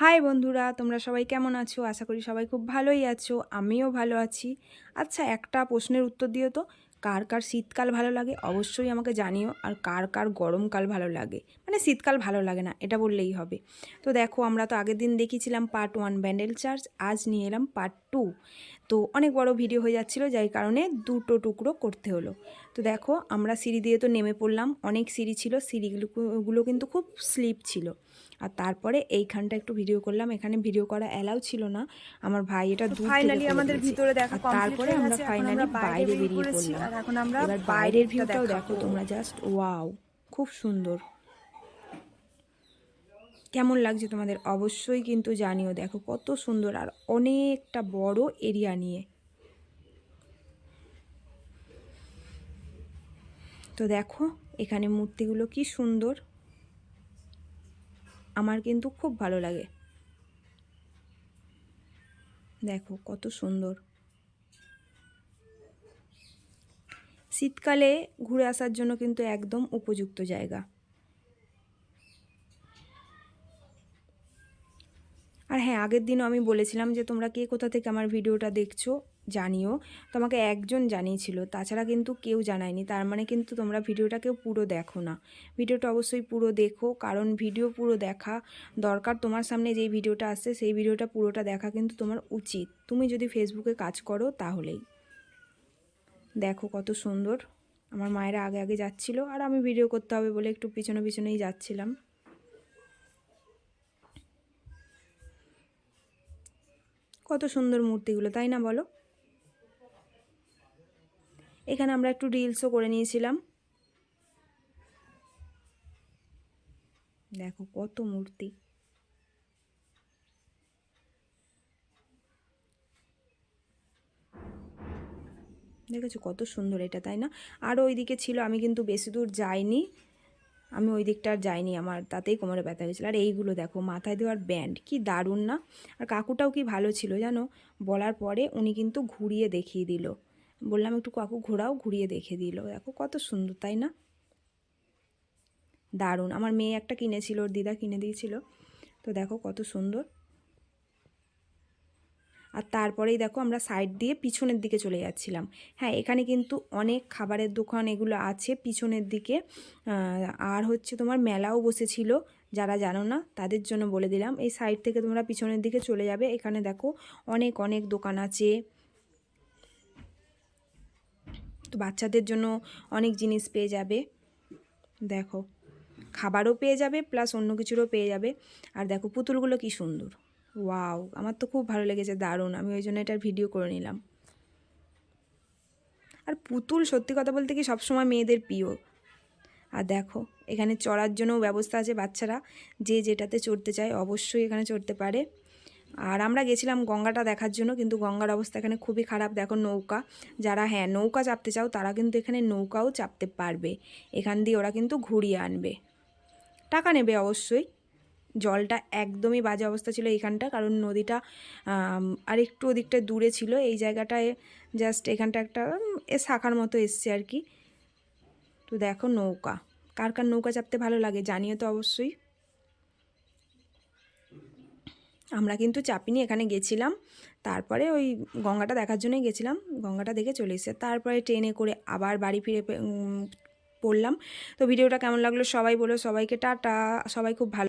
High বন্ধুরা, তোমরা সবাই কেমন আছো? আশা করি সবাই খুব ভালোই আছো। আমিও ভালো আছি। আচ্ছা, একটা প্রশ্নের উত্তর দিও তো, কার কার শীতকাল ভালো লাগে অবশ্যই আমাকে জানিও। আর কার কার গরমকাল ভালো লাগে, মানে শীতকাল ভালো লাগে না এটা বললেই হবে। তো দেখো, আমরা তো আগের দিন দেখিয়েছিলাম পার্ট 1 ব্যান্ডেল চার্চ, আজ নিয়ে এলাম পার্ট 2। তো অনেক বড় ভিডিও হয়ে যাচ্ছিলো, যার কারণে দুটো টুকরো করতে হলো। তো দেখো, আমরা সিঁড়ি দিয়ে তো নেমে পড়লাম, অনেক সিঁড়ি ছিল, সিঁড়িগুলো কিন্তু খুব স্লিপ ছিল। আর তারপরে এইখানটা একটু ভিডিও করলাম, এখানে ভিডিও করা অ্যালাউ ছিল না, আমার ভাই এটা দূর থেকে করে আমাদের দিয়েছে। ভিতরে দেখা আর কমপ্লিট তারপরে হয়ে আমরা গেছে। এখন ফাইনালি আমরা বাইরে বাইরে বেরিয়ে বেরিয়ে পড়েছি, পড়লাম। আর এখন আমরা এবার বাইরের বাইরেরটা ভিউটাও দেখো দেখাবো। তোমরা, জাস্ট ওয়াও, খুব সুন্দর। কেমন লাগছে তোমাদের অবশ্যই কিন্তু জানিও। দেখো কত সুন্দর, আর অনেকটা বড় এরিয়া নিয়ে। তো দেখো এখানে মূর্তিগুলো কি সুন্দর, আমার কিন্তু খুব ভালো লাগে। দেখো কত সুন্দর। শীতকালে ঘুরে আসার জন্য কিন্তু একদম উপযুক্ত জায়গা। আর হ্যাঁ, আগের দিনও আমি বলেছিলাম যে তোমরা কে কোথা থেকে আমার ভিডিওটা দেখছো জানিও। তোমাকে একজন জানিয়েছিল, তাছাড়া কিন্তু কেউ জানায়নি। তার মানে কিন্তু তোমরা ভিডিওটা কেউ পুরো দেখো না। ভিডিওটা অবশ্যই পুরো দেখো, কারণ ভিডিও পুরো দেখা দরকার। তোমার সামনে যেই ভিডিওটা আসছে সেই ভিডিওটা পুরোটা দেখা কিন্তু তোমার উচিত, তুমি যদি ফেসবুকে কাজ করো তাহলেই। দেখো কত সুন্দর। আমার মায়েরা আগে আগে যাচ্ছিল, আর আমি ভিডিও করতে হবে বলে একটু পিছনে পিছনেই যাচ্ছিলাম। কত সুন্দর মূর্তিগুলো, তাই না বলো? এখানে আমরা একটু রিলসও করে নিয়েছিলাম। দেখো কত মূর্তি। দেখেছো কত সুন্দর এটা, তাই না? আরও ওইদিকে ছিল, আমি কিন্তু বেশি দূর যাইনি, আমি ওই দিকটা আর যাইনি, আমার তাতেই কোমরে ব্যথা হয়েছিল। আর এইগুলো দেখো, মাথায় দেওয়ার ব্যান্ড, কি দারুণ না? আর কাকুটাও কি ভালো ছিল জানো, বলার পরে উনি কিন্তু ঘুরিয়ে দেখিয়ে দিল। বললাম একটু কাকু ঘোরাও, ঘুরিয়ে দেখিয়ে দিল। দেখো কত সুন্দর, তাই না? দারুণ। আমার মেয়ে একটা কিনেছিল, ওর দিদা কিনে দিয়েছিল। তো দেখো কত সুন্দর। আর তারপরেই দেখো আমরা সাইড দিয়ে পিছনের দিকে চলে যাচ্ছিলাম। হ্যাঁ, এখানে কিন্তু অনেক খাবারের দোকান এগুলো আছে পিছনের দিকে। আর হচ্ছে তোমার মেলাও বসেছিল, যারা জানো না তাদের জন্য বলে দিলাম। এই সাইড থেকে তোমরা পিছনের দিকে চলে যাবে, এখানে দেখো অনেক অনেক দোকান আছে। তো বাচ্চাদের জন্য অনেক জিনিস পেয়ে যাবে। দেখো খাবারও পেয়ে যাবে, প্লাস অন্য কিছুরও পেয়ে যাবে। আর দেখো পুতুলগুলো কি সুন্দর, ওয়াও, আমার তো খুব ভালো লেগেছে, দারুণ। আমি ওই জন্য এটার ভিডিও করে নিলাম। আর পুতুল সত্যি কথা বলতে কি সবসময় মেয়েদের প্রিয়। আর দেখো এখানে চড়ার জন্যও ব্যবস্থা আছে, বাচ্চারা যে যেটাতে চড়তে চায় অবশ্যই এখানে চড়তে পারে। আর আমরা গেছিলাম গঙ্গাটা দেখার জন্য, কিন্তু গঙ্গার অবস্থা এখানে খুবই খারাপ। দেখো নৌকা, যারা হ্যাঁ নৌকা চাপতে চাও তারা কিন্তু এখানে নৌকাও চাপতে পারবে। এখান দিয়ে ওরা কিন্তু ঘুরিয়ে আনবে, টাকা নেবে অবশ্যই। জলটা একদমই বাজে অবস্থা ছিল এইখানটা, কারণ নদীটা আর একটু ওদিকটা দূরে ছিল। এই জায়গাটায় জাস্ট এখানটা একটা শাখার মতো এসছে আর কি। তো দেখো নৌকা, কার কার নৌকা চাপতে ভালো লাগে জানিও তো অবশ্যই। আমরা কিন্তু চাপিনি, এখানে গেছিলাম, তারপরে ওই গঙ্গাটা দেখার জন্যই গেছিলাম, গঙ্গাটা দেখে চলে এসেছে। তারপরে ট্রেনে করে আবার বাড়ি ফিরে পড়লাম। তো ভিডিওটা কেমন লাগলো সবাই বলো, সবাইকে টাটা, সবাই খুব ভালো।